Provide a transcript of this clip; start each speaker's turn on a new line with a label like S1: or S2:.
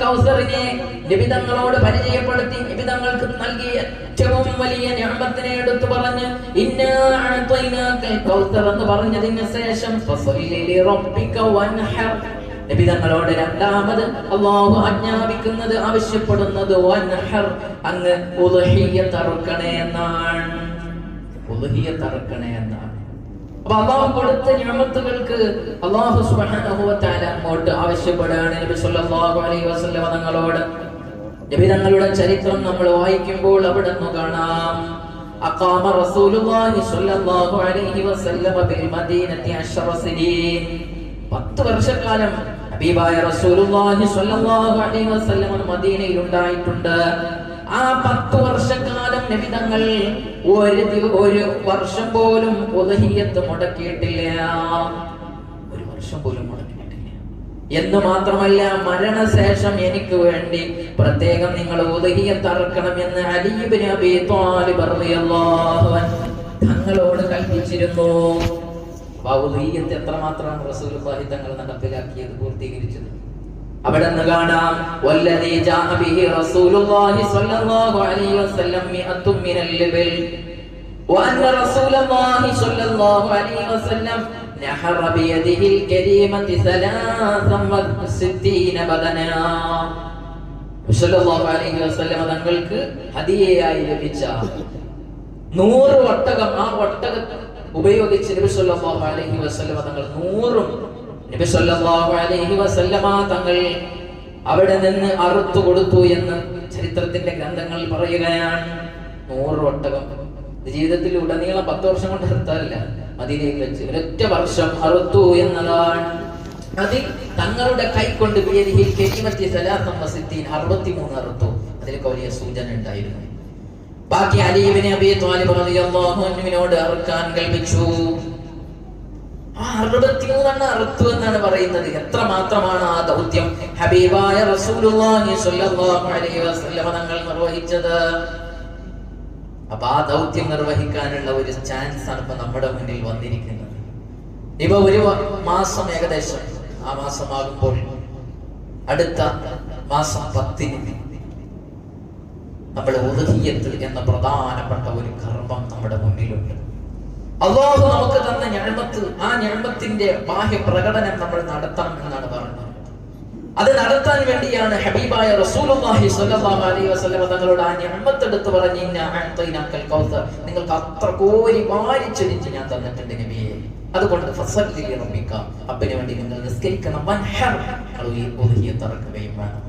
S1: കൗസറിനെ നബി തങ്ങളോട് പരിചയപ്പെടുത്തി നബി തങ്ങൾക്ക് നൽകിയ ഏറ്റവും വലിയ നിഅമത്തിനെ എടുത്തു പറഞ്ഞ് ഇന്നാ അഅതൈനാകൽ കൗസർ എന്ന് പറഞ്ഞതിന് ശേഷം ഫസല്ലി ലിറബ്ബിക വൻഹർ നബി തങ്ങളോട് രണ്ടാമത് അല്ലാഹു ആജ്ഞാപിക്കുന്നത് ആവശ്യപ്പെടുന്നത് വൻഹർ അങ്ങ് ഉദ്ഹിയ്യത്ത് അറുക്കണേ എന്നാണ്. ഉദ്ഹിയ്യത്ത് അറുക്കണേ എന്നാണ്. അപ്പൊ അല്ലാഹു കൊടുത്ത നിഅമത്തുകൾക്ക് അല്ലാഹു സുബ്ഹാനഹു വ തആല അങ്ങോട്ട് ആവശ്യപ്പെടുകയാണ് നബി സല്ലല്ലാഹു അലൈഹി വസല്ലം തങ്ങളോട്. നബി തങ്ങളുടെ ചരിത്രം നമ്മൾ വായിക്കുമ്പോൾ അവിടെ നിന്ന് കാണാം അഖാമ റസൂലുള്ളാഹി സ്വല്ലല്ലാഹു അലൈഹി വസല്ലം ബിൽ മദീനത്തി 10 സിനീൻ 10 വർഷക്കാലം ഹബീബായ റസൂലുള്ളാഹി സ്വല്ലല്ലാഹു അലൈഹി വസല്ലം മദീനയിൽ ഉണ്ടായിട്ടുണ്ട്. ആ 10 വർഷക്കാലം നബി തങ്ങൾ ഒരു വർഷം പോലും ഉദ്ഹിയ്യത്ത് മുടക്കിയിട്ടില്ല. ഒരു വർഷം പോലും മുടക്കിയിട്ടില്ല എന്ന് മാത്രമല്ല, മരണശേഷം എനിക്ക് വേണ്ടി പ്രത്യേകം നിങ്ങൾ ഉദ്ഹിയ്യത്ത് അറുക്കണമെന്ന് അലി ഇബ്നു അബീ ത്വാലിബ് റളിയല്ലാഹു അൻഹു തങ്ങളോട് കൽപ്പിച്ചിരുന്നു. ഉദ്ഹിയ്യത്ത് എത്രമാത്രമാണ് റസൂലുള്ളാഹി തങ്ങൾ നടപ്പിലാക്കിയത്, പൂർത്തീകരിച്ചത്. അവിടെ നിന്ന് കാണാം വല്ലദീ ജാഅ ബിഹി റസൂലുള്ളാഹി സ്വല്ലല്ലാഹു അലൈഹി വസല്ലം മിഅത്തും മിനൽ ലിബൽ വഅന്ന റസൂലുള്ളാഹി സ്വല്ലല്ലാഹു അലൈഹി വസല്ലം നഹറ ബിയദിഹിൽ കരീമത്തി 63 ബദനാ. സ്വല്ലല്ലാഹു അലൈഹി വസല്ലം തങ്ങൾക്ക് ഹദിയയായി ലഭിച്ച 100 ഒട്ടകം, ആ ഒട്ടകം ഉപയോഗിച്ച് നബി സല്ലല്ലാഹു അലൈഹി വസല്ലം തങ്ങൾ 100 നബി സല്ലല്ലാഹു അലൈഹി വസല്ലമ തങ്ങൾ അവിടെ നിന്ന് അറുത്തു കൊടുത്തു എന്ന് ചരിത്രത്തിന്റെ ഗ്രന്ഥങ്ങൾ പറയുകയാണ്. 100 ഒട്ടകം ജീവിതത്തിൽ ഉടനീളം 10 വർഷം കൊണ്ട് അറുത്തല്ല, മദീനയിൽ വെച്ച് ഒരൊറ്റ വർഷം അറുത്തു എന്നതാണ്. അതിൽ തങ്ങളുടെ കൈ കൊണ്ട് 63 അറുത്തു. അതിലൊക്കെ വലിയ സൂചന ഉണ്ടായിരുന്നു. ബാക്കി അലി ഇബ്നു അബീ ത്വാലിബ് റളിയല്ലാഹു അൻഹുവിനോട് അറുക്കാൻ കൽപ്പിച്ചു. 63 അറുത്തു എന്നാണ് പറയുന്നത്. എത്ര മാത്രമാണ് ആ ദൗത്യം ഹബീബായ റസൂലുള്ളാഹി സ്വല്ലല്ലാഹു അലൈഹി വസല്ലം തങ്ങൾ നിർവഹിച്ചത്. അപ്പൊ ആ ദൗത്യം നിർവഹിക്കാനുള്ള ഒരു ചാൻസ് ആണ് ഇപ്പൊ നമ്മുടെ മുന്നിൽ വന്നിരിക്കുന്നത്. ഇപ്പൊ ഒരു മാസം ഏകദേശം, ആ മാസമാകുമ്പോൾ അടുത്ത മാസം 10 നമ്മുടെ ഉദ്ഹിയ്യത്ത് എന്ന പ്രധാനപ്പെട്ട ഒരു കർമ്മം നമ്മുടെ മുന്നിലുണ്ട്. അല്ലാഹു നമുക്ക് തന്ന നിഅമത്ത്, ആ നിഅമത്തിന്റെ ബാഹ്യ പ്രകടനം നമ്മൾ നടത്തണം എന്നാണ് പറഞ്ഞത്. അത് നടത്താൻ വേണ്ടിയാണ് ഹബീബായ റസൂലുള്ളാഹി സ്വല്ലല്ലാഹു അലൈഹി വസല്ലം തങ്ങളോട് ആ നിഅമത്ത് എടുത്ത് പറഞ്ഞു ഇന്നാ അഅതൈനാകൽ കൗസർ, നിങ്ങൾക്ക് അത്ര കോരി വാരിച്ചൊരിച്ച് ഞാൻ തന്നിട്ടുണ്ട് നബിയെ. അതുകൊണ്ട് ഫസല്ലി ലിറബ്ബിക, അബ്ബിന് വേണ്ടി നിങ്ങൾ നിസ്കരിക്കണം, വൻഹർ, ഉദ്ഹിയ്യത്ത് അറുക്കുകയും വേണം.